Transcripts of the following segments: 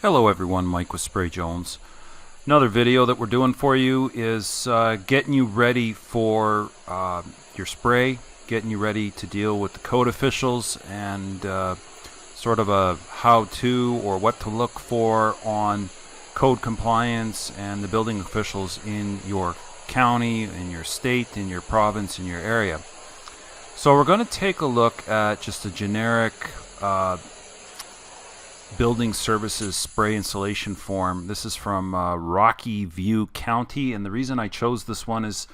Hello everyone, Mike with Spray Jones. Another video that we're doing for you is getting you ready for your spray, getting you ready to deal with the code officials, and sort of a how-to or what to look for on code compliance and the building officials in your county, in your state, in your province, in your area. So we're going to take a look at just a generic building services spray installation form. This is from Rocky View County, and the reason I chose this one is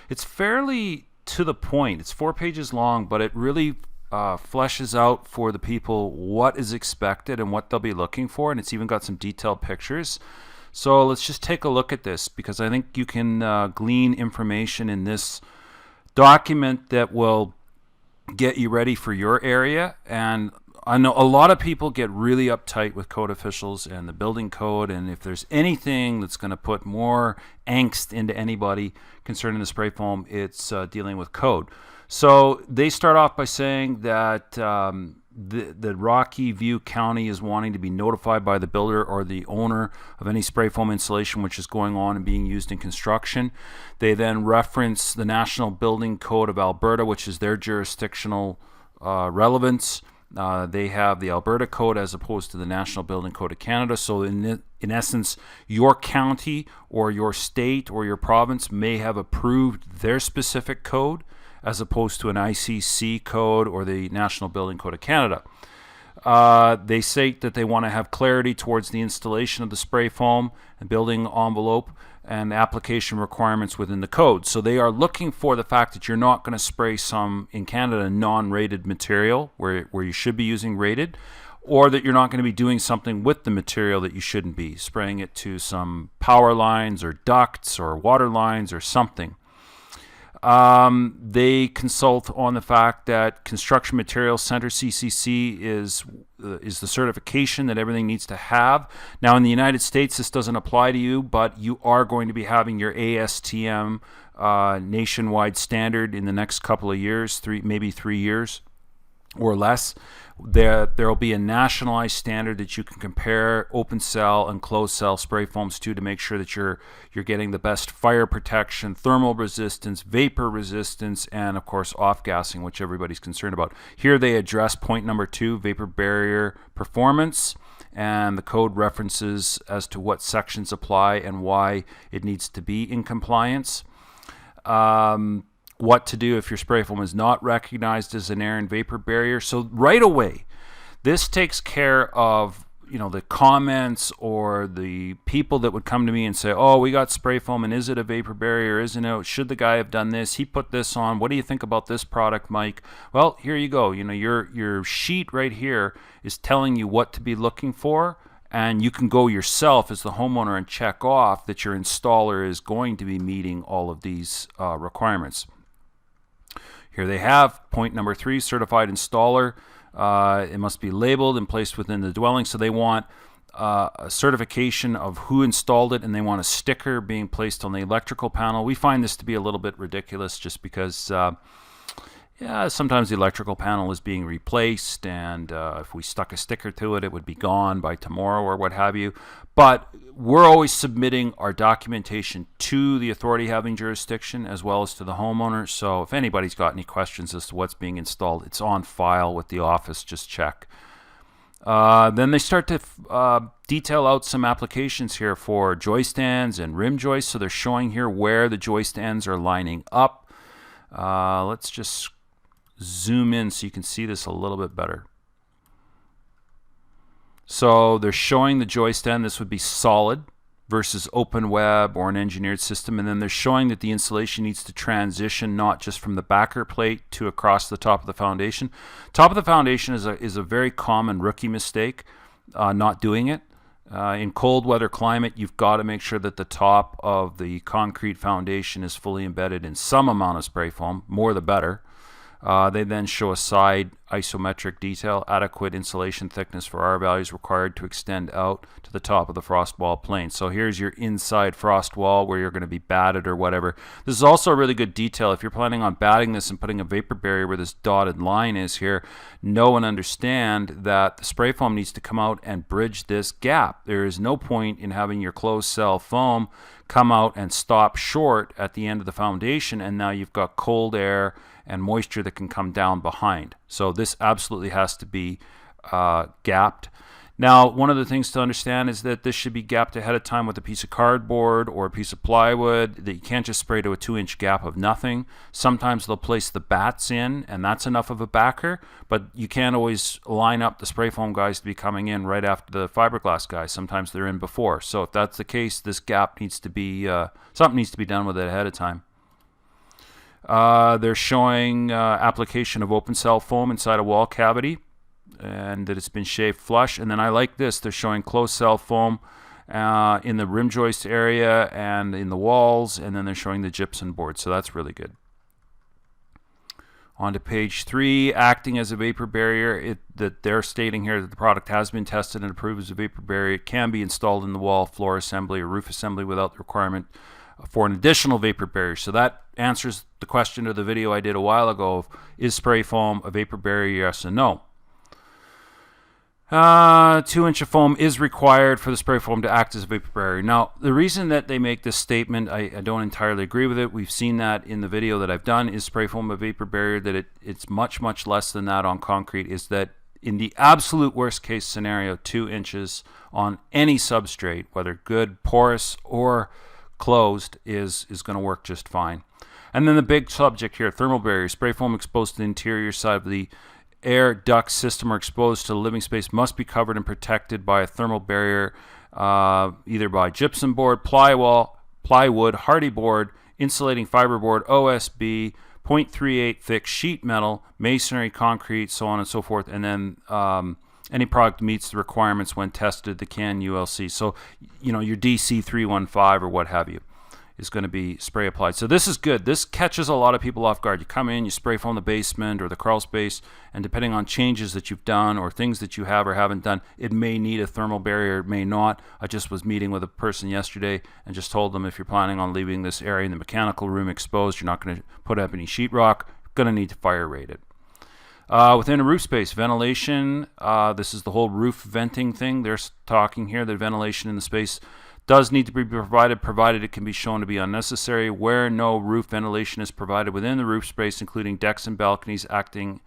it's fairly to the point. It's 4 pages long, but it really fleshes out for the people what is expected and what they'll be looking for, and it's even got some detailed pictures. So let's just take a look at this, because I think you can glean information in this document that will get you ready for your area. And I know a lot of people get really uptight with code officials and the building code, and if there's anything that's going to put more angst into anybody concerning the spray foam, it's dealing with code. So they start off by saying that the Rocky View County is wanting to be notified by the builder or the owner of any spray foam installation which is going on and being used in construction. They then reference the National Building Code of Alberta, which is their jurisdictional relevance. They have the Alberta Code as opposed to the National Building Code of Canada. So in essence, your county or your state or your province may have approved their specific code as opposed to an ICC code or the National Building Code of Canada. They say that they want to have clarity towards the installation of the spray foam and building envelope and application requirements within the code. So they are looking for the fact that you're not going to spray some, in Canada, non-rated material where you should be using rated, or that you're not going to be doing something with the material that you shouldn't be, spraying it to some power lines or ducts or water lines or something. They consult on the fact that Construction Materials Center, CCC, is the certification that everything needs to have. Now in the United States this doesn't apply to you, but you are going to be having your ASTM nationwide standard in the next couple of years, maybe 3 years or less. There will be a nationalized standard that you can compare open cell and closed cell spray foams to make sure that you're getting the best fire protection, thermal resistance, vapor resistance, and of course off-gassing, which everybody's concerned about. Here they address point number 2, vapor barrier performance, and the code references as to what sections apply and why it needs to be in compliance. What to do if your spray foam is not recognized as an air and vapor barrier. So right away, this takes care of the comments or the people that would come to me and say, oh, we got spray foam, and is it a vapor barrier, isn't it? Should the guy have done this? He put this on. What do you think about this product, Mike? Well, here you go. Your sheet right here is telling you what to be looking for, and you can go yourself as the homeowner and check off that your installer is going to be meeting all of these requirements. Here they have point number 3, certified installer. It must be labeled and placed within the dwelling. So they want a certification of who installed it, and they want a sticker being placed on the electrical panel. We find this to be a little bit ridiculous just because sometimes the electrical panel is being replaced, and if we stuck a sticker to it, it would be gone by tomorrow or what have you. But we're always submitting our documentation to the authority having jurisdiction as well as to the homeowner. So if anybody's got any questions as to what's being installed, it's on file with the office. Just check. Then they start to detail out some applications here for joist ends and rim joists. So they're showing here where the joist ends are lining up. Let's just zoom in so you can see this a little bit better. So they're showing the joist end. This would be solid versus open web or an engineered system, and then they're showing that the installation needs to transition not just from the backer plate to across the top of the foundation. Top of the foundation is a very common rookie mistake, not doing it. In cold weather climate, you've got to make sure that the top of the concrete foundation is fully embedded in some amount of spray foam, more the better. They then show a side isometric detail. Adequate insulation thickness for R values required to extend out to the top of the frost wall plane. So here's your inside frost wall where you're going to be batted or whatever. This is also a really good detail. If you're planning on batting this and putting a vapor barrier where this dotted line is here, know and understand that the spray foam needs to come out and bridge this gap. There is no point in having your closed cell foam come out and stop short at the end of the foundation, and now you've got cold air and moisture that can come down behind. So this absolutely has to be gapped. Now, one of the things to understand is that this should be gapped ahead of time with a piece of cardboard or a piece of plywood. That you can't just spray to a 2-inch gap of nothing. Sometimes they'll place the bats in, and that's enough of a backer, but you can't always line up the spray foam guys to be coming in right after the fiberglass guys. Sometimes they're in before. So if that's the case, this gap needs to be, something needs to be done with it ahead of time. They're showing application of open cell foam inside a wall cavity, and that it's been shaved flush. And then I like this, they're showing closed cell foam in the rim joist area and in the walls, and then they're showing the gypsum board, so that's really good. On to page 3, acting as a vapor barrier, that they're stating here that the product has been tested and approved as a vapor barrier. It can be installed in the wall, floor assembly, or roof assembly without the requirement for an additional vapor barrier. So that answers the question of the video I did a while ago of, is spray foam a vapor barrier, yes or no? 2-inch of foam is required for the spray foam to act as a vapor barrier. Now, the reason that they make this statement, I don't entirely agree with it. We've seen that in the video that I've done. Is spray foam a vapor barrier? That it's much, much less than that on concrete. Is that in the absolute worst case scenario, 2 inches on any substrate, whether good, porous, or closed, is going to work just fine. And then the big subject here, thermal barrier. Spray foam exposed to the interior side of the air duct system or exposed to the living space must be covered and protected by a thermal barrier, either by gypsum board, plywood, hardy board, insulating fiberboard, OSB, 0.38 thick sheet metal, masonry, concrete, so on and so forth. And then any product meets the requirements when tested, the CAN ULC. So, you know, your DC 315 or what have you is going to be spray applied. So this is good. This catches a lot of people off guard. You come in, you spray foam the basement or the crawl space, and depending on changes that you've done or things that you have or haven't done, it may need a thermal barrier, it may not. I just was meeting with a person yesterday and just told them, if you're planning on leaving this area in the mechanical room exposed, you're not going to put up any sheetrock, you're going to need to fire rate it. Within a roof space, ventilation, this is the whole roof venting thing. They're talking here that ventilation in the space does need to be provided it can be shown to be unnecessary. Where no roof ventilation is provided within the roof space, including decks and balconies acting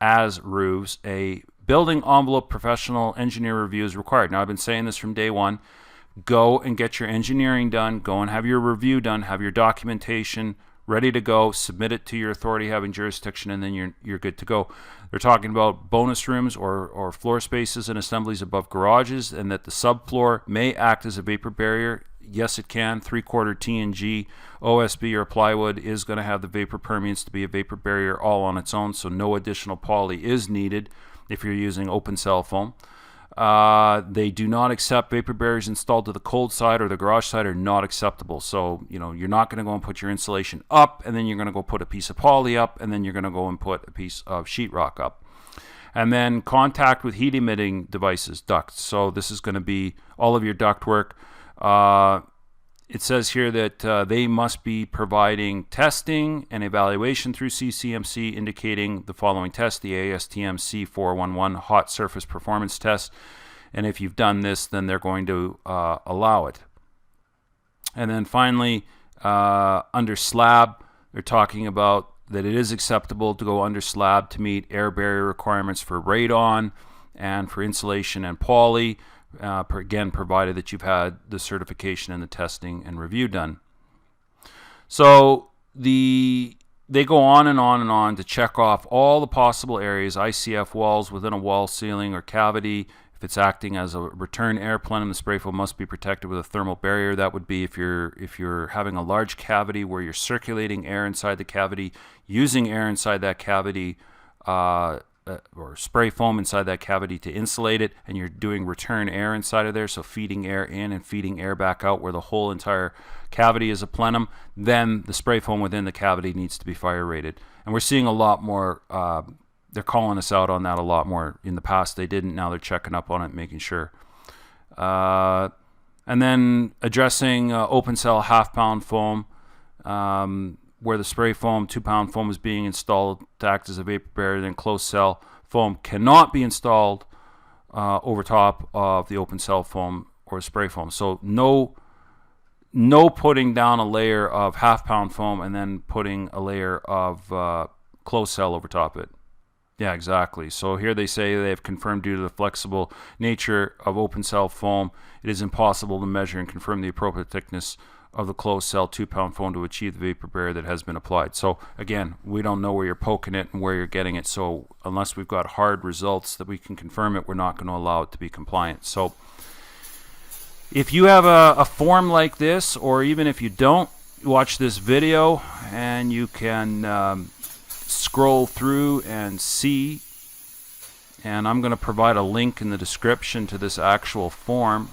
as roofs, a building envelope professional engineer review is required. Now, I've been saying this from day one. Go and get your engineering done. Go and have your review done. Have your documentation ready to go. Submit it to your authority having jurisdiction, and then you're good to go. They're talking about bonus rooms or floor spaces and assemblies above garages, and that the subfloor may act as a vapor barrier. Yes, it can. 3/4 TNG, OSB, or plywood is going to have the vapor permeance to be a vapor barrier all on its own, so no additional poly is needed if you're using open cell foam. They do not accept vapor barriers installed to the cold side or the garage side are not acceptable. So, you know, you're not going to go and put your insulation up and then you're going to go put a piece of poly up and then you're going to go and put a piece of sheetrock up. And then contact with heat emitting devices, ducts. So this is going to be all of your duct work. It says here that they must be providing testing and evaluation through CCMC, indicating the following test: the ASTM C411 hot surface performance test. And if you've done this, then they're going to allow it. And then finally, under slab, they're talking about that it is acceptable to go under slab to meet air barrier requirements for radon and for insulation and poly. Again, provided that you've had the certification and the testing and review done. So they go on and on and on to check off all the possible areas, ICF walls within a wall ceiling or cavity. If it's acting as a return air plenum, the spray foam must be protected with a thermal barrier. That would be if you're having a large cavity where you're circulating air inside the cavity, using air inside that cavity, or spray foam inside that cavity to insulate it, and you're doing return air inside of there, so feeding air in and feeding air back out where the whole entire cavity is a plenum, then the spray foam within the cavity needs to be fire rated. And we're seeing a lot more they're calling us out on that a lot more. In the past they didn't. Now they're checking up on it, making sure. And then addressing open cell half-pound foam, where the spray foam 2-pound foam is being installed to act as a vapor barrier. Then closed cell foam cannot be installed over top of the open cell foam or spray foam. So no putting down a layer of half-pound foam and then putting a layer of closed cell over top of it. Yeah, exactly. So here they say they have confirmed due to the flexible nature of open cell foam, it is impossible to measure and confirm the appropriate thickness of the closed cell 2-pound foam to achieve the vapor barrier that has been applied. So again, we don't know where you're poking it and where you're getting it. So unless we've got hard results that we can confirm it, we're not going to allow it to be compliant. So if you have a form like this, or even if you don't, watch this video and you can scroll through and see, and I'm going to provide a link in the description to this actual form.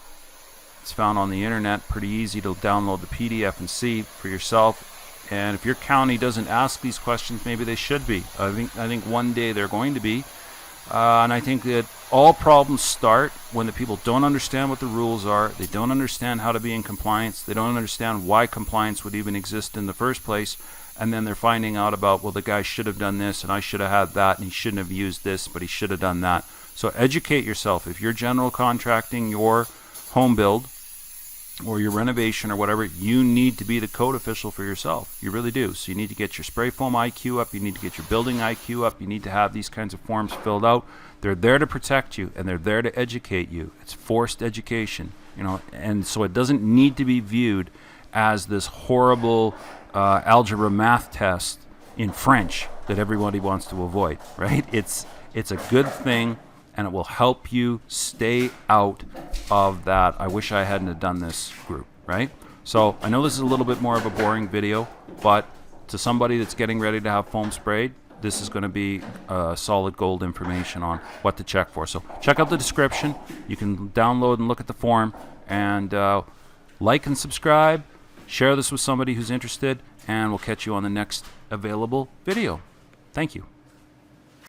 It's found on the internet, pretty easy to download the PDF and see for yourself. And if your county doesn't ask these questions, maybe they should be. I think one day they're going to be. And I think that all problems start when the people don't understand what the rules are. They don't understand how to be in compliance. They don't understand why compliance would even exist in the first place. And then they're finding out about, well, the guy should have done this and I should have had that and he shouldn't have used this, but he should have done that. So educate yourself. If you're general contracting your home build or your renovation or whatever, you need to be the code official for yourself. You really do. So you need to get your spray foam IQ up. You need to get your building IQ up. You need to have these kinds of forms filled out. They're there to protect you and they're there to educate you. It's forced education, and so it doesn't need to be viewed as this horrible algebra math test in French that everybody wants to avoid, right? It's a good thing, and it will help you stay out of that I wish I hadn't have done this group, right? So I know this is a little bit more of a boring video, but to somebody that's getting ready to have foam sprayed, this is going to be solid gold information on what to check for. So check out the description. You can download and look at the form, and like and subscribe. Share this with somebody who's interested, and we'll catch you on the next available video. Thank you.